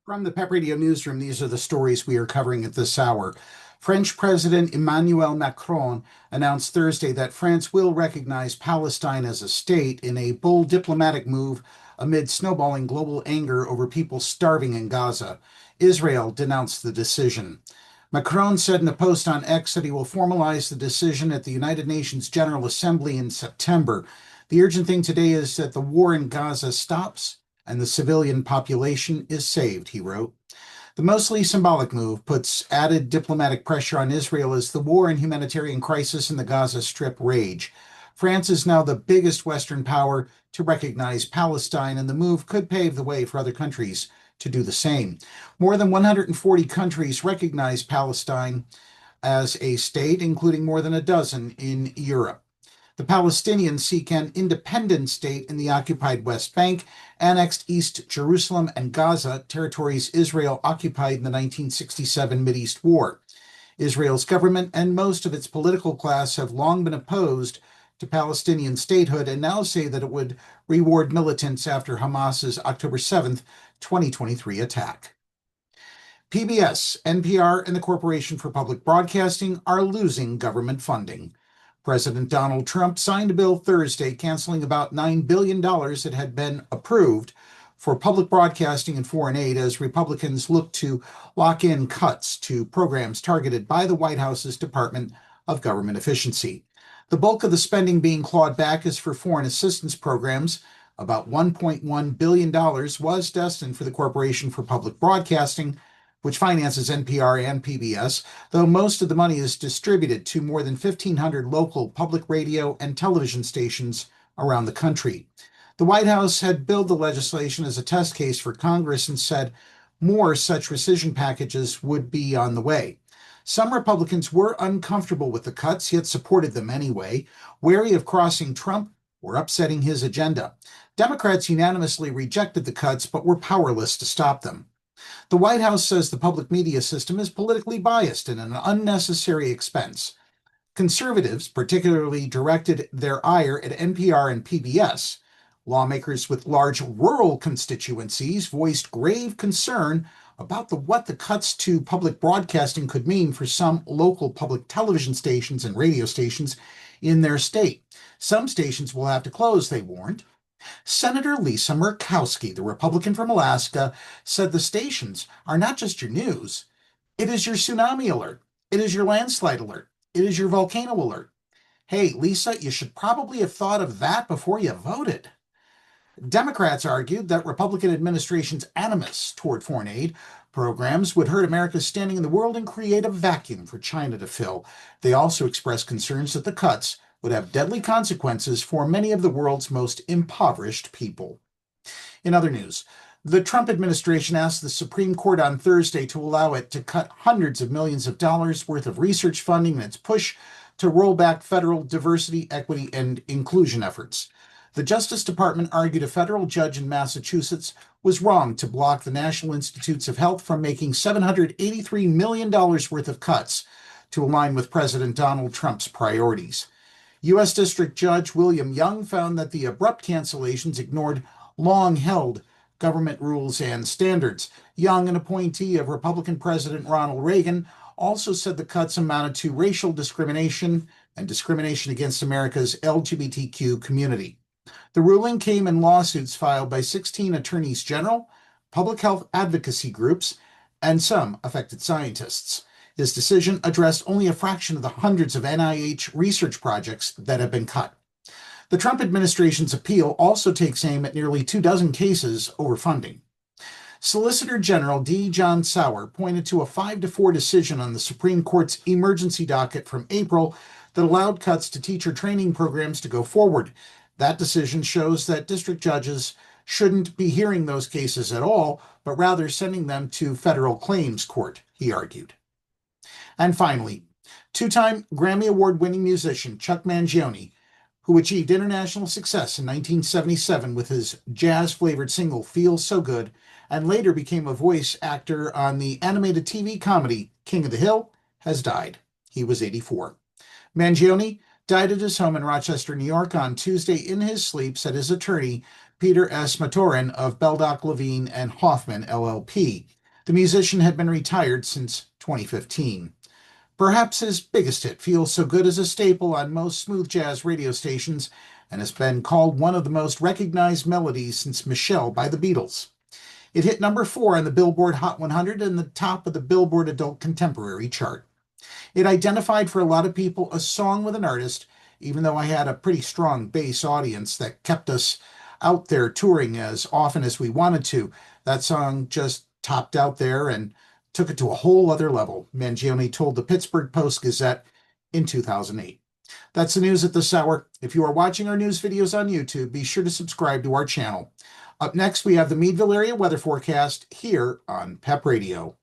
From the PEP Radio Newsroom, these are the stories we are covering at this hour. French President Emmanuel Macron announced Thursday that France will recognize Palestine as a state in a bold diplomatic move amid snowballing global anger over people starving in Gaza. Israel denounced the decision. Macron said in a post on X that he will formalize the decision at the United Nations General Assembly in September. The urgent thing today is that the war in Gaza stops and the civilian population is saved, he wrote. The mostly symbolic move puts added diplomatic pressure on Israel as the war and humanitarian crisis in the Gaza Strip rage. France is now the biggest Western power to recognize Palestine, and the move could pave the way for other countries to do the same. More than 140 countries recognize Palestine as a state, including more than a dozen in Europe. The Palestinians seek an independent state in the occupied West Bank, annexed East Jerusalem and Gaza, territories Israel occupied in the 1967 Mideast War. Israel's government and most of its political class have long been opposed to Palestinian statehood and now say that it would reward militants after Hamas's October 7th, 2023 attack. PBS, NPR, and the Corporation for Public Broadcasting are losing government funding. President Donald Trump signed a bill Thursday canceling about $9 billion that had been approved for public broadcasting and foreign aid as Republicans look to lock in cuts to programs targeted by the White House's Department of Government Efficiency. The bulk of the spending being clawed back is for foreign assistance programs. About $1.1 billion was destined for the Corporation for Public Broadcasting, which finances NPR and PBS, though most of the money is distributed to more than 1,500 local public radio and television stations around the country. The White House had billed the legislation as a test case for Congress and said more such rescission packages would be on the way. Some Republicans were uncomfortable with the cuts, yet supported them anyway, wary of crossing Trump or upsetting his agenda. Democrats unanimously rejected the cuts, but were powerless to stop them. The White House says the public media system is politically biased and an unnecessary expense. Conservatives particularly directed their ire at NPR and PBS. Lawmakers with large rural constituencies voiced grave concern about what the cuts to public broadcasting could mean for some local public television stations and radio stations in their state. Some stations will have to close, they warned. Senator Lisa Murkowski, the Republican from Alaska, said the stations are not just your news. It is your tsunami alert. It is your landslide alert. It is your volcano alert. Hey, Lisa, you should probably have thought of that before you voted. Democrats argued that Republican administration's animus toward foreign aid programs would hurt America's standing in the world and create a vacuum for China to fill. They also expressed concerns that the cuts would have deadly consequences for many of the world's most impoverished people. In other news, the Trump administration asked the Supreme Court on Thursday to allow it to cut hundreds of millions of dollars worth of research funding in its push to roll back federal diversity, equity, and inclusion efforts. The Justice Department argued a federal judge in Massachusetts was wrong to block the National Institutes of Health from making $783 million worth of cuts to align with President Donald Trump's priorities. U.S. District Judge William Young found that the abrupt cancellations ignored long-held government rules and standards. Young, an appointee of Republican President Ronald Reagan, also said the cuts amounted to racial discrimination and discrimination against America's LGBTQ community. The ruling came in lawsuits filed by 16 attorneys general, public health advocacy groups, and some affected scientists. This decision addressed only a fraction of the hundreds of NIH research projects that have been cut. The Trump administration's appeal also takes aim at nearly 24 cases over funding. Solicitor General D. John Sauer pointed to a 5-4 decision on the Supreme Court's emergency docket from April that allowed cuts to teacher training programs to go forward. That decision shows that district judges shouldn't be hearing those cases at all, but rather sending them to federal claims court, he argued. And finally, two-time Grammy Award-winning musician Chuck Mangione, who achieved international success in 1977 with his jazz-flavored single Feels So Good, and later became a voice actor on the animated TV comedy King of the Hill, has died. He was 84. Mangione died at his home in Rochester, New York on Tuesday in his sleep, said his attorney, Peter S. Matoran of Beldock, Levine and Hoffman, LLP. The musician had been retired since 2015. Perhaps his biggest hit, Feels So Good, is a staple on most smooth jazz radio stations and has been called one of the most recognized melodies since Michelle by the Beatles. It hit number 4 on the Billboard Hot 100 and the top of the Billboard Adult Contemporary chart. It identified for a lot of people a song with an artist, even though I had a pretty strong base audience that kept us out there touring as often as we wanted to. That song just topped out there and took it to a whole other level, Mangione told the Pittsburgh Post-Gazette in 2008. That's the news at this hour. If you are watching our news videos on YouTube, be sure to subscribe to our channel. Up next, we have the Meadville area weather forecast here on PEP Radio.